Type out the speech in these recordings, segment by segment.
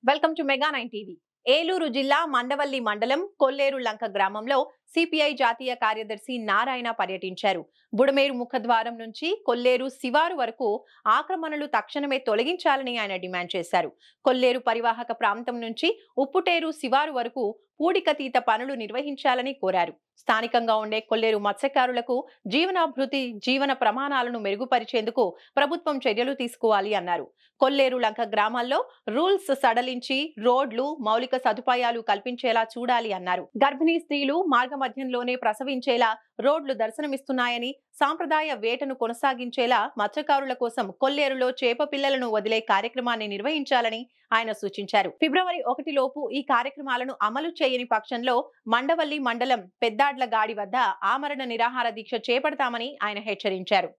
Welcome to mega 9 TV. Eluru జిల్లా మండవల్లి మండలం కొల్లేరు లంక గ్రామంలో సిపిఐ జాతీయ కార్యదర్శి నారాయణ పర్యటించారు. బుడమేరు ముఖద్వారం నుంచి కొల్లేరు శివారు వరకు ఆక్రమణలు తక్షణమే తొలగించాలని ఆయన డిమాండ్ చేశారు. కొల్లేరు పరివాహక ప్రాంతం నుంచి ఉప్పుటేరు శివారు వరకు పూడికతీత పనులు నిర్వహించాలని కోరారు. స్థానికంగా ఉండే కొల్లేరు మత్స్యకారులకు జీవనాభివృద్ధి జీవన ప్రమాణాలను మెరుగుపరిచేందుకు ప్రభుత్వం చర్యలు తీసుకోవాలి అన్నారు. కొల్లేరు లంక గ్రామాల్లో రూల్స్ సడలించి రోడ్లు మౌలిక సదుపాయాలు కల్పించేలా చూడాలి అన్నారు. గర్భిణీ స్త్రీలు మార్గ మధ్యంలోనే ప్రసవించేలా రోడ్లు దర్శనమిస్తున్నాయని, సాంప్రదాయ వేటను కొనసాగించేలా మత్స్యకారుల కోసం కొల్లేరులో చేప పిల్లలను వదిలే కార్యక్రమాన్ని నిర్వహించాలని ఆయన సూచించారు. ఫిబ్రవరి 1 లోపు ఈ కార్యక్రమాలను అమలు చేయని పక్షంలో మండవల్లి మండలం పెద్దాడ్ల గాడి వద్ద ఆమరణ నిరాహార దీక్ష చేపడతామని ఆయన హెచ్చరించారు.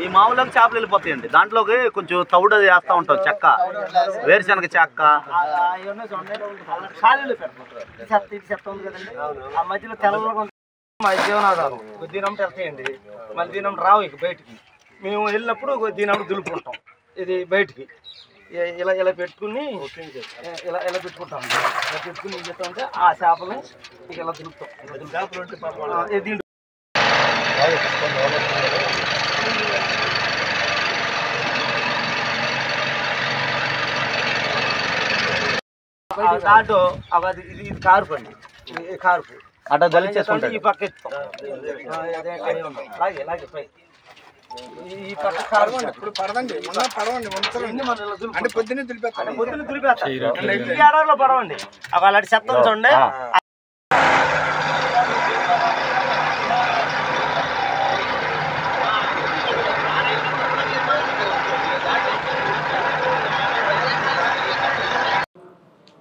ఈ మామూలుగా చేపలు వెళ్ళిపోతాయండి. దాంట్లోకి కొంచెం తౌడు వేస్తూ ఉంటాం, చెక్క, వేరుశనగ చెక్క. మధ్యలో తెల్లగా జీవనాధారం దీనమ్మటి వెళ్తాయండి. మళ్ళీ దీనమ్మటి రావు ఇక బయటికి. మేము వెళ్ళినప్పుడు దీనమ్మటి దులుపుకుంటాం. ఇది బయటికి ఇలా ఇలా పెట్టుకుని ఇలా పెట్టుకుంటాం. ఇలా పెట్టుకుని ఏం చేస్తామంటే ఆ చేపలు ఇక ఇలా దులుపుతాం. దాంట్లో ఇది కారుపు అండి, కారుపు అట్లా దళించేసుకుంటే ఈ పక్క ఈ పక్క కారు ఇప్పుడు పడదండి. అంటే పొద్దున్నే దులిపేస్తాం, పొద్దున్న దులిపేస్తాం. ఈ ఏడాదిలో పడవండి అవి అలాంటి చెత్త చూడండి.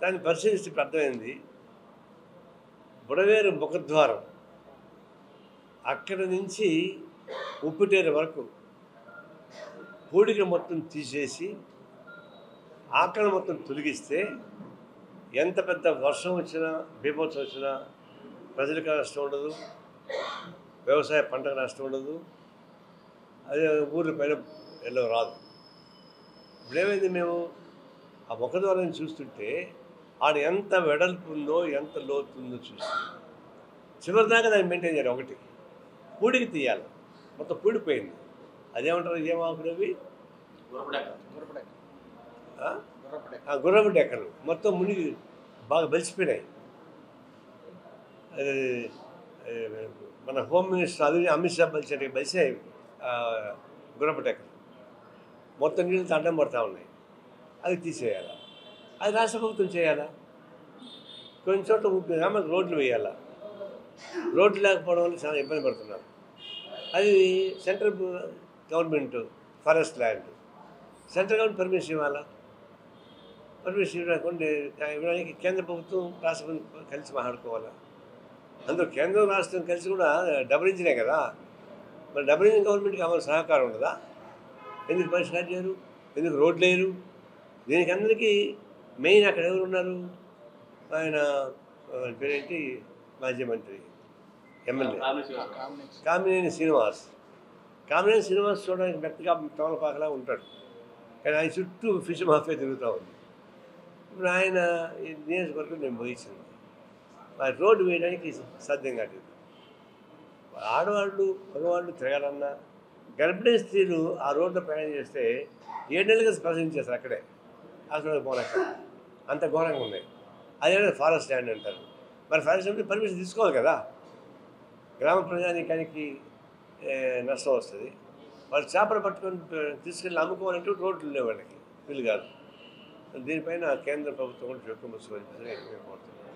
దాన్ని పరిశీలిస్తే అర్థమైంది. బుడవేరు ముఖద్వారం అక్కడి నుంచి ఉప్పుటేరు వరకు పూడిక మొత్తం తీసేసి ఆకలి మొత్తం తొలగిస్తే ఎంత పెద్ద వర్షం వచ్చినా, బీభత్సం వచ్చినా ప్రజలకు నష్టం ఉండదు, వ్యవసాయ పంటకు నష్టం ఉండదు, అదే ఊర్ల పైన ఎల్లో రాదు. ఇప్పుడేమైంది, మేము ఆ ముఖద్వారాన్ని చూస్తుంటే ఆడ ఎంత వెడల్పు ఉందో ఎంత లోతు ఉందో చూసి చివరిదాకా దాన్ని మెయింటైన్ చేయాలి. ఒకటి పూడికి తీయాలి, మొత్తం పూడిపోయింది. అదేమంటారు, ఏమాకులు అవి గుర్రపు డెక్కలు మొత్తం మునిగి బాగా బలిసిపోయినాయి. మన హోమ్ మినిస్టర్ అది అమిత్ షా బలిసాయి గుర్రపు డెక్కలు మొత్తం నీళ్ళతో అడ్డం పడుతూ ఉన్నాయి. అది తీసేయాలా, అది రాష్ట్ర ప్రభుత్వం చేయాలా. కొన్ని చోట్ల గ్రామాలకు రోడ్లు వేయాలా. రోడ్లు లేకపోవడం వల్ల చాలా ఇబ్బంది పడుతున్నారు. అది central government forest land, central government permission ఇవ్వాలా. పర్మిషన్ ఇవ్వడానికి కేంద్ర ప్రభుత్వం రాష్ట్ర ప్రభుత్వం కలిసి మాట్లాడుకోవాలా. అందులో కేంద్రం రాష్ట్రం కలిసి కూడా డబుల్ ఇంజినే కదా. మరి డబుల్ ఇంజిన్ గవర్నమెంట్కి అమలు సహకారం ఉండదా? ఎందుకు పరిష్కారం చేయరు? ఎందుకు రోడ్లు లేరు? దీనికి అందరికీ మెయిన్ అక్కడ ఎవరు ఉన్నారు? ఆయన పేరేంటి, మాజీ మంత్రి ఎమ్మెల్యే కామినేని శ్రీనివాస్. కామినేని శ్రీనివాస్ చూడడానికి మెత్తగా తమలపాకలా ఉంటాడు, కానీ ఆయన చుట్టూ ఫిష్ మాఫియా తిరుగుతూ ఉంది. ఇప్పుడు ఆయన ఈ నియోజకవర్గం నేను పోయించింది, మరి రోడ్డు వేయడానికి సాధ్యం కాదు. ఆడవాళ్ళు మగవాళ్ళు తిరగాలన్నా, గర్భిణీ స్త్రీలు ఆ రోడ్లో ప్రయాణం చేస్తే 7 నెలలుగా ప్రసవించేస్తారు అక్కడే, హాస్పిటల్కి పోలేక. అంత ఘోరంగా ఉన్నాయి. అదే ఫారెస్ట్ ల్యాండ్ అంటారు. మరి ఫారెస్ట్ ల్యాండ్ పర్మిషన్ తీసుకోవాలి కదా. గ్రామ ప్రజానీకానికి నష్టం వస్తుంది. వాళ్ళు చేపలు పట్టుకొని తీసుకెళ్ళి అమ్ముకోవాలంటే రోడ్లు లేవు, వాళ్ళకి వీలు కాదు. దీనిపైన కేంద్ర ప్రభుత్వం కూడా ఎక్కువ ముసుకోవాలని కోరుతున్నాను.